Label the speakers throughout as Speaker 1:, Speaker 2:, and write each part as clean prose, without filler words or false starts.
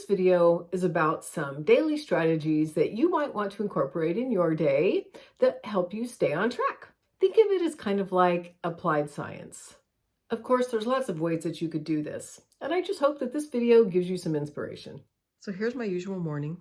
Speaker 1: This video is about some daily strategies that you might want to incorporate in your day that help you stay on track. Think of it as kind of like applied science. Of course, there's lots of ways that you could do this, and I just hope that this video gives you some inspiration. So here's my usual morning.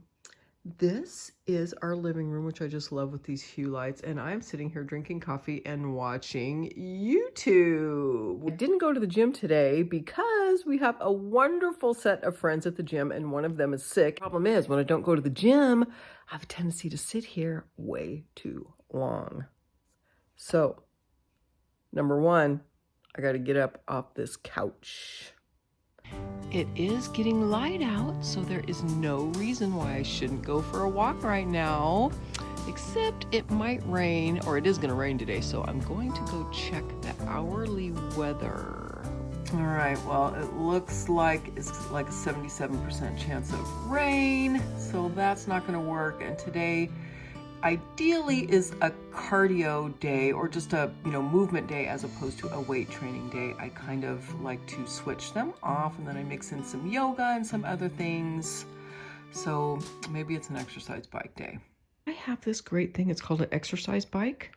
Speaker 1: This is our living room, which I just love with these hue lights, and I'm sitting here drinking coffee and watching YouTube. I didn't go to the gym today because we have a wonderful set of friends at the gym, and one of them is sick. Problem is, when I don't go to the gym, I have a tendency to sit here way too long. So, number one, I got to get up off this couch. It is getting light out, so there is no reason why I shouldn't go for a walk right now, except it might rain, or it is going to rain today, so I'm going to go check the hourly weather. All right, well, it looks like it's like a 77% chance of rain, so that's not going to work. And today ideally is a cardio day, or just a movement day as opposed to a weight training day. I kind of like to switch them off, and then I mix in some yoga and some other things. So maybe it's an exercise bike day. I have this great thing. It's called an exercise bike.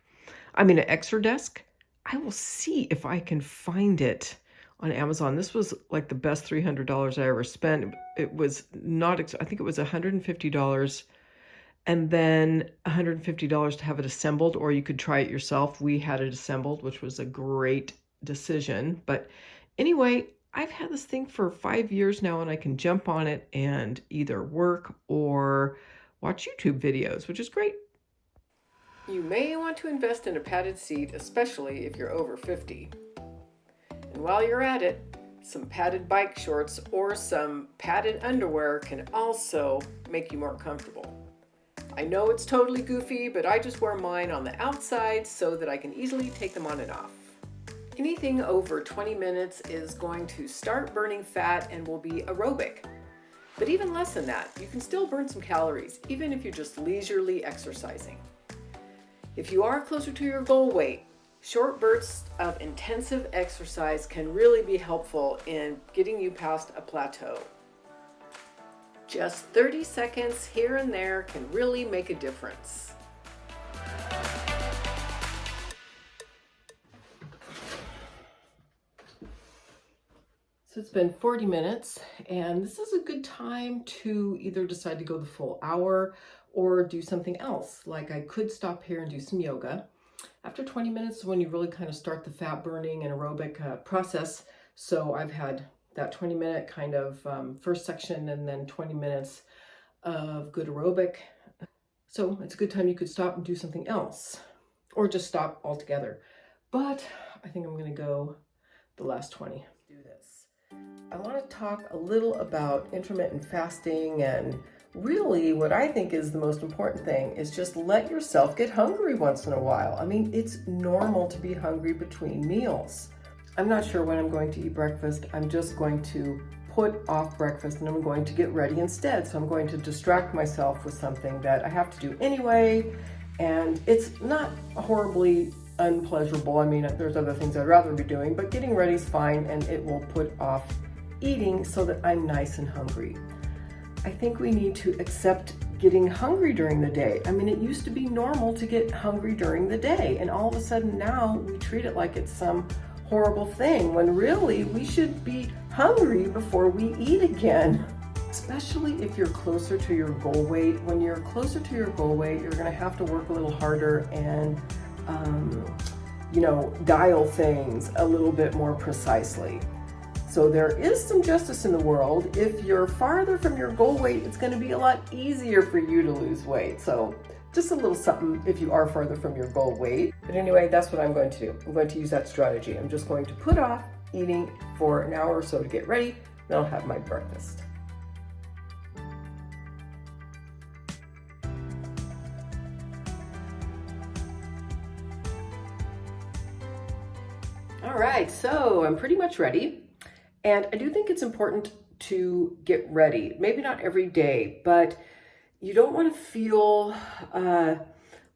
Speaker 1: An Exerdesk. I will see if I can find it on Amazon. This was like the best $300 I ever spent. It was not, I think it was $150. And then $150 to have it assembled, or you could try it yourself. We had it assembled, which was a great decision. But anyway, I've had this thing for 5 years now, and I can jump on it and either work or watch YouTube videos, which is great. You may want to invest in a padded seat, especially if you're over 50. And while you're at it, some padded bike shorts or some padded underwear can also make you more comfortable. I know it's totally goofy, but I just wear mine on the outside so that I can easily take them on and off. Anything over 20 minutes is going to start burning fat and will be aerobic. But even less than that, you can still burn some calories, even if you're just leisurely exercising. If you are closer to your goal weight, short bursts of intensive exercise can really be helpful in getting you past a plateau. Just 30 seconds here and there can really make a difference. So it's been 40 minutes, and this is a good time to either decide to go the full hour or do something else. Like I could stop here and do some yoga. After 20 minutes is when you really kind of start the fat burning and aerobic process. So I've had that 20-minute kind of first section, and then 20 minutes of good aerobic. So it's a good time you could stop and do something else, or just stop altogether. But I think I'm going to go the last 20. Do this. I want to talk a little about intermittent fasting, and really what I think is the most important thing is just let yourself get hungry once in a while. It's normal to be hungry between meals. I'm not sure when I'm going to eat breakfast. I'm just going to put off breakfast and I'm going to get ready instead. So I'm going to distract myself with something that I have to do anyway. And it's not horribly unpleasurable. There's other things I'd rather be doing, but getting ready is fine, and it will put off eating so that I'm nice and hungry. I think we need to accept getting hungry during the day. It used to be normal to get hungry during the day, and all of a sudden now we treat it like it's some horrible thing, when really we should be hungry before we eat again. Especially if you're closer to your goal weight. When you're closer to your goal weight, you're going to have to work a little harder and dial things a little bit more precisely. So there is some justice in the world. If you're farther from your goal weight, it's going to be a lot easier for you to lose weight. So just a little something if you are farther from your goal weight. But anyway, that's what I'm going to do. I'm going to use that strategy. I'm just going to put off eating for an hour or so to get ready, then I'll have my breakfast. All right, so I'm pretty much ready. And I do think it's important to get ready. Maybe not every day, but you don't want to feel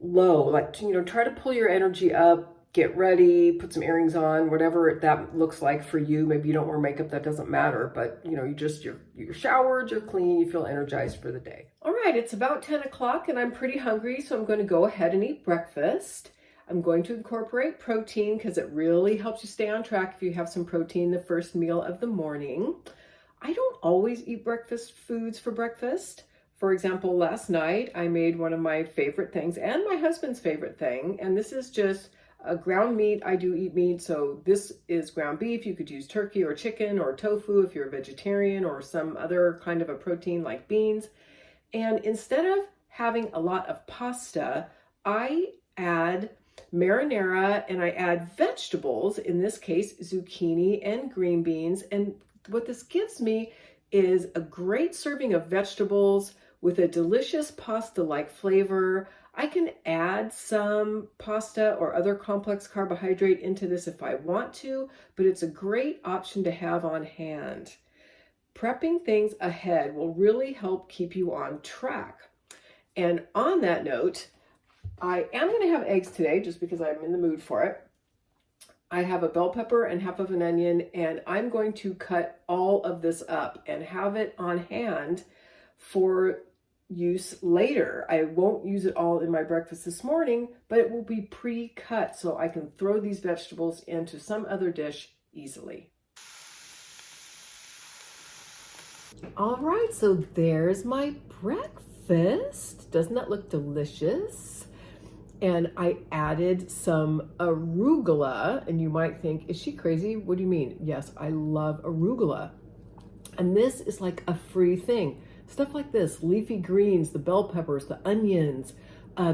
Speaker 1: low. Try to pull your energy up get ready, put some earrings on, whatever that looks like for you. Maybe you don't wear makeup, that doesn't matter, but you know, you're showered, you're clean, you feel energized for the day. All right, it's about 10 o'clock and I'm pretty hungry, so I'm going to go ahead and eat breakfast. I'm going to incorporate protein because it really helps you stay on track if you have some protein the first meal of the morning. I don't always eat breakfast foods for breakfast. For example, last night I made one of my favorite things and my husband's favorite thing, and this is just a ground meat. I do eat meat, so this is ground beef. You could use turkey or chicken or tofu if you're a vegetarian, or some other kind of a protein like beans. And instead of having a lot of pasta, I add marinara and I add vegetables, in this case zucchini and green beans. And what this gives me is a great serving of vegetables with a delicious pasta-like flavor. I can add some pasta or other complex carbohydrate into this if I want to, but it's a great option to have on hand. Prepping things ahead will really help keep you on track. And on that note, I am going to have eggs today just because I'm in the mood for it. I have a bell pepper and half of an onion, and I'm going to cut all of this up and have it on hand for use later. I won't use it all in my breakfast this morning, but it will be pre-cut so I can throw these vegetables into some other dish easily. All right, so there's my breakfast. Doesn't that look delicious? And I added some arugula, and you might think, is she crazy? What do you mean? Yes, I love arugula. And this is like a free thing. Stuff like this, leafy greens, the bell peppers, the onions,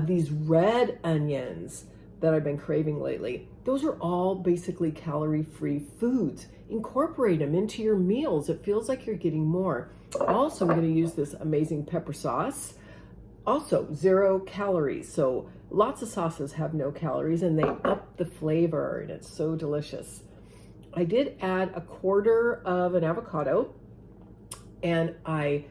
Speaker 1: these red onions that I've been craving lately. Those are all basically calorie-free foods. Incorporate them into your meals. It feels like you're getting more. Also, I'm going to use this amazing pepper sauce. Also, 0 calories. So lots of sauces have no calories and they up the flavor, and it's so delicious. I did add a quarter of an avocado, and I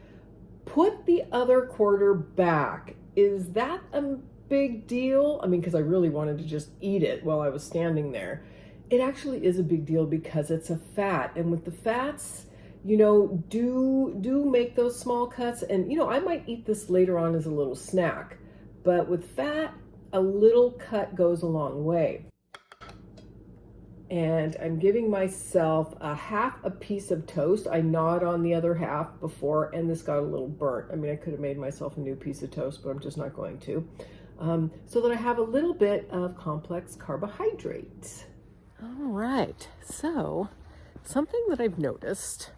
Speaker 1: put the other quarter back. Is that a big deal? I mean, because I really wanted to just eat it while I was standing there. It actually is a big deal because it's a fat, and with the fats, you know, do make those small cuts. And you know, I might eat this later on as a little snack, but with fat, a little cut goes a long way. And I'm giving myself a half a piece of toast. I gnawed on the other half before, and this got a little burnt. I mean, I could have made myself a new piece of toast, but I'm just not going to. So that I have a little bit of complex carbohydrate. All right, so something that I've noticed,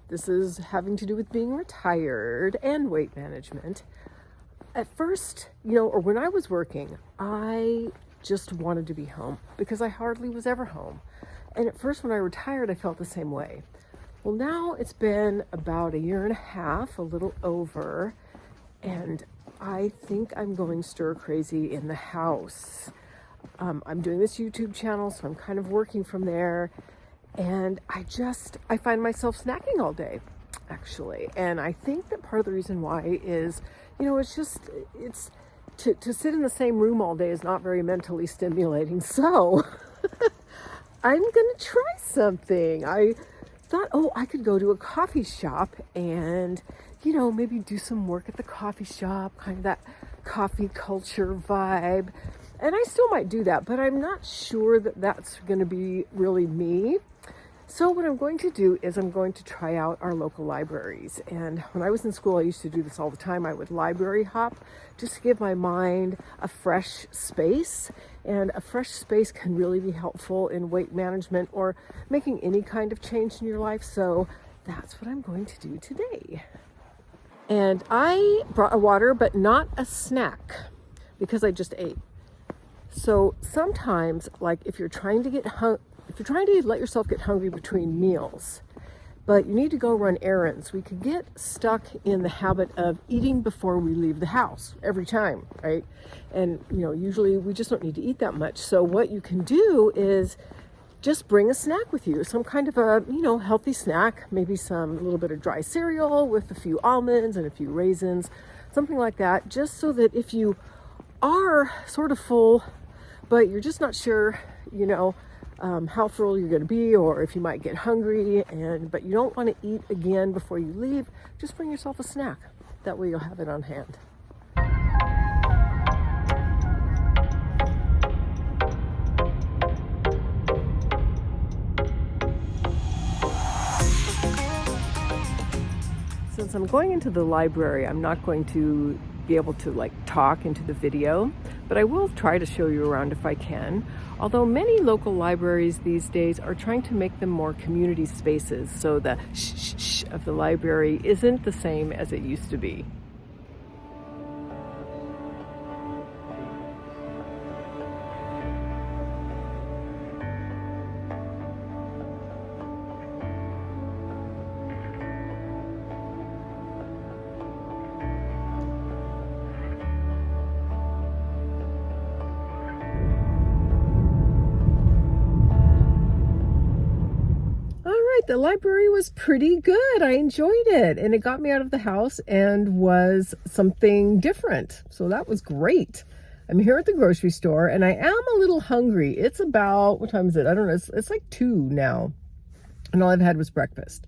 Speaker 1: this is having to do with being retired and weight management. At first, you know, or when I was working, I just wanted to be home because I hardly was ever home. And at first when I retired, I felt the same way. Well, now it's been about 1.5 years, a little over, and I think I'm going stir crazy in the house. I'm doing this YouTube channel, so I'm kind of working from there, and I find myself snacking all day, actually. And I think that part of the reason why is, you know, it's to sit in the same room all day is not very mentally stimulating. So I'm going to try something. I thought, oh, I could go to a coffee shop and, you know, maybe do some work at the coffee shop, kind of that coffee culture vibe. And I still might do that, but I'm not sure that that's going to be really me. So what I'm going to do is I'm going to try out our local libraries. And when I was in school, I used to do this all the time. I would library hop just to give my mind a fresh space. And a fresh space can really be helpful in weight management or making any kind of change in your life. So that's what I'm going to do today. And I brought a water, but not a snack, because I just ate. So sometimes, like if you're trying to let yourself get hungry between meals, but you need to go run errands, we could get stuck in the habit of eating before we leave the house every time, right? And, you know, usually we just don't need to eat that much. So what you can do is just bring a snack with you, some kind of a, you know, healthy snack, maybe a little bit of dry cereal with a few almonds and a few raisins, something like that, just so that if you are sort of full but you're just not sure, you know, how full you're going to be, or if you might get hungry, but you don't want to eat again before you leave, just bring yourself a snack. That way you'll have it on hand. Since I'm going into the library, I'm not going to be able to like talk into the video, but I will try to show you around if I can. Although many local libraries these days are trying to make them more community spaces, so the shh of the library isn't the same as it used to be. The library was pretty good. I enjoyed it, and it got me out of the house and was something different. So that was great. I'm here at the grocery store and I am a little hungry. It's about, what time is it? I don't know. It's like 2 now. And all I've had was breakfast.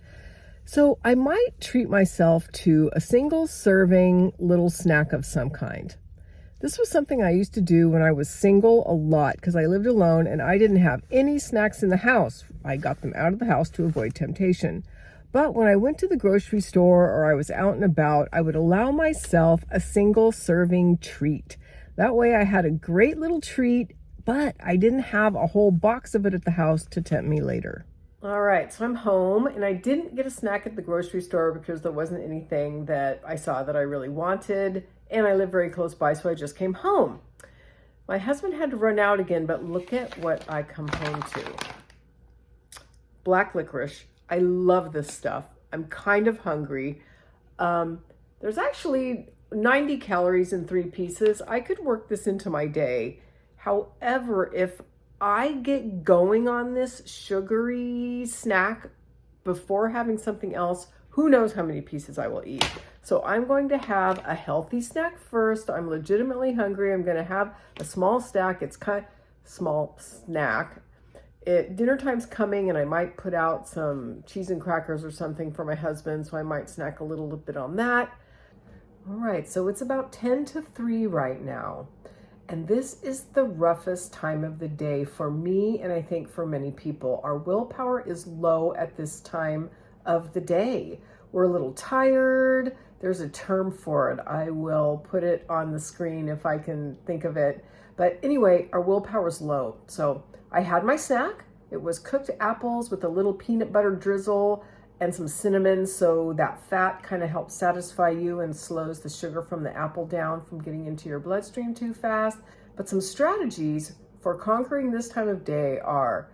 Speaker 1: So I might treat myself to a single serving little snack of some kind. This was something I used to do when I was single a lot because I lived alone and I didn't have any snacks in the house. I got them out of the house to avoid temptation. But when I went to the grocery store or I was out and about, I would allow myself a single serving treat. That way I had a great little treat, but I didn't have a whole box of it at the house to tempt me later. All right, so I'm home and I didn't get a snack at the grocery store because there wasn't anything that I saw that I really wanted. And I live very close by, so I just came home. My husband had to run out again, but look at what I come home to. Black licorice. I love this stuff. I'm kind of hungry. There's actually 90 calories in 3 pieces. I could work this into my day. However, if I get going on this sugary snack before having something else, who knows how many pieces I will eat. So I'm going to have a healthy snack first. I'm legitimately hungry. I'm going to have a small snack. It's kind of small snack. Dinner time's coming and I might put out some cheese and crackers or something for my husband. So I might snack a little bit on that. All right, so it's about 10 to 3 right now. And this is the roughest time of the day for me, and I think for many people. Our willpower is low at this time of the day. We're a little tired. There's a term for it. I will put it on the screen if I can think of it. But anyway, our willpower is low. So I had my snack. It was cooked apples with a little peanut butter drizzle and some cinnamon, so that fat kind of helps satisfy you and slows the sugar from the apple down from getting into your bloodstream too fast. But some strategies for conquering this time of day are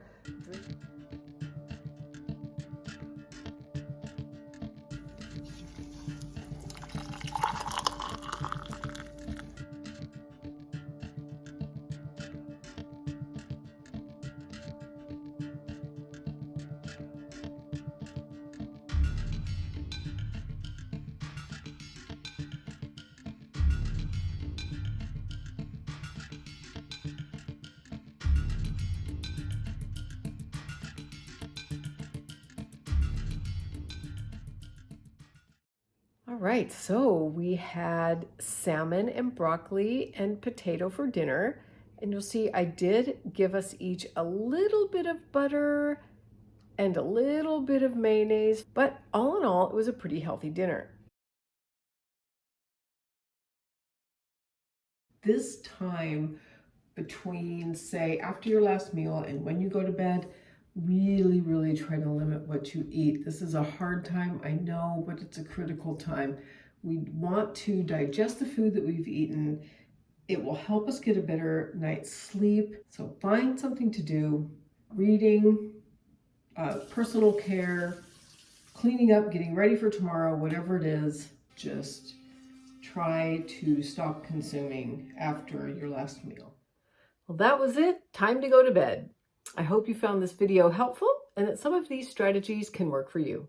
Speaker 1: all right, so we had salmon and broccoli and potato for dinner. And you'll see I did give us each a little bit of butter and a little bit of mayonnaise, but all in all, it was a pretty healthy dinner. This time between, say, after your last meal and when you go to bed, really try to limit what you eat. This is a hard time, I know, but it's a critical time. We want to digest the food that we've eaten. It will help us get a better night's sleep. So find something to do, reading, personal care, cleaning up, getting ready for tomorrow, whatever it is. Just try to stop consuming after your last meal. Well, that was it. Time to go to bed. I hope you found this video helpful and that some of these strategies can work for you.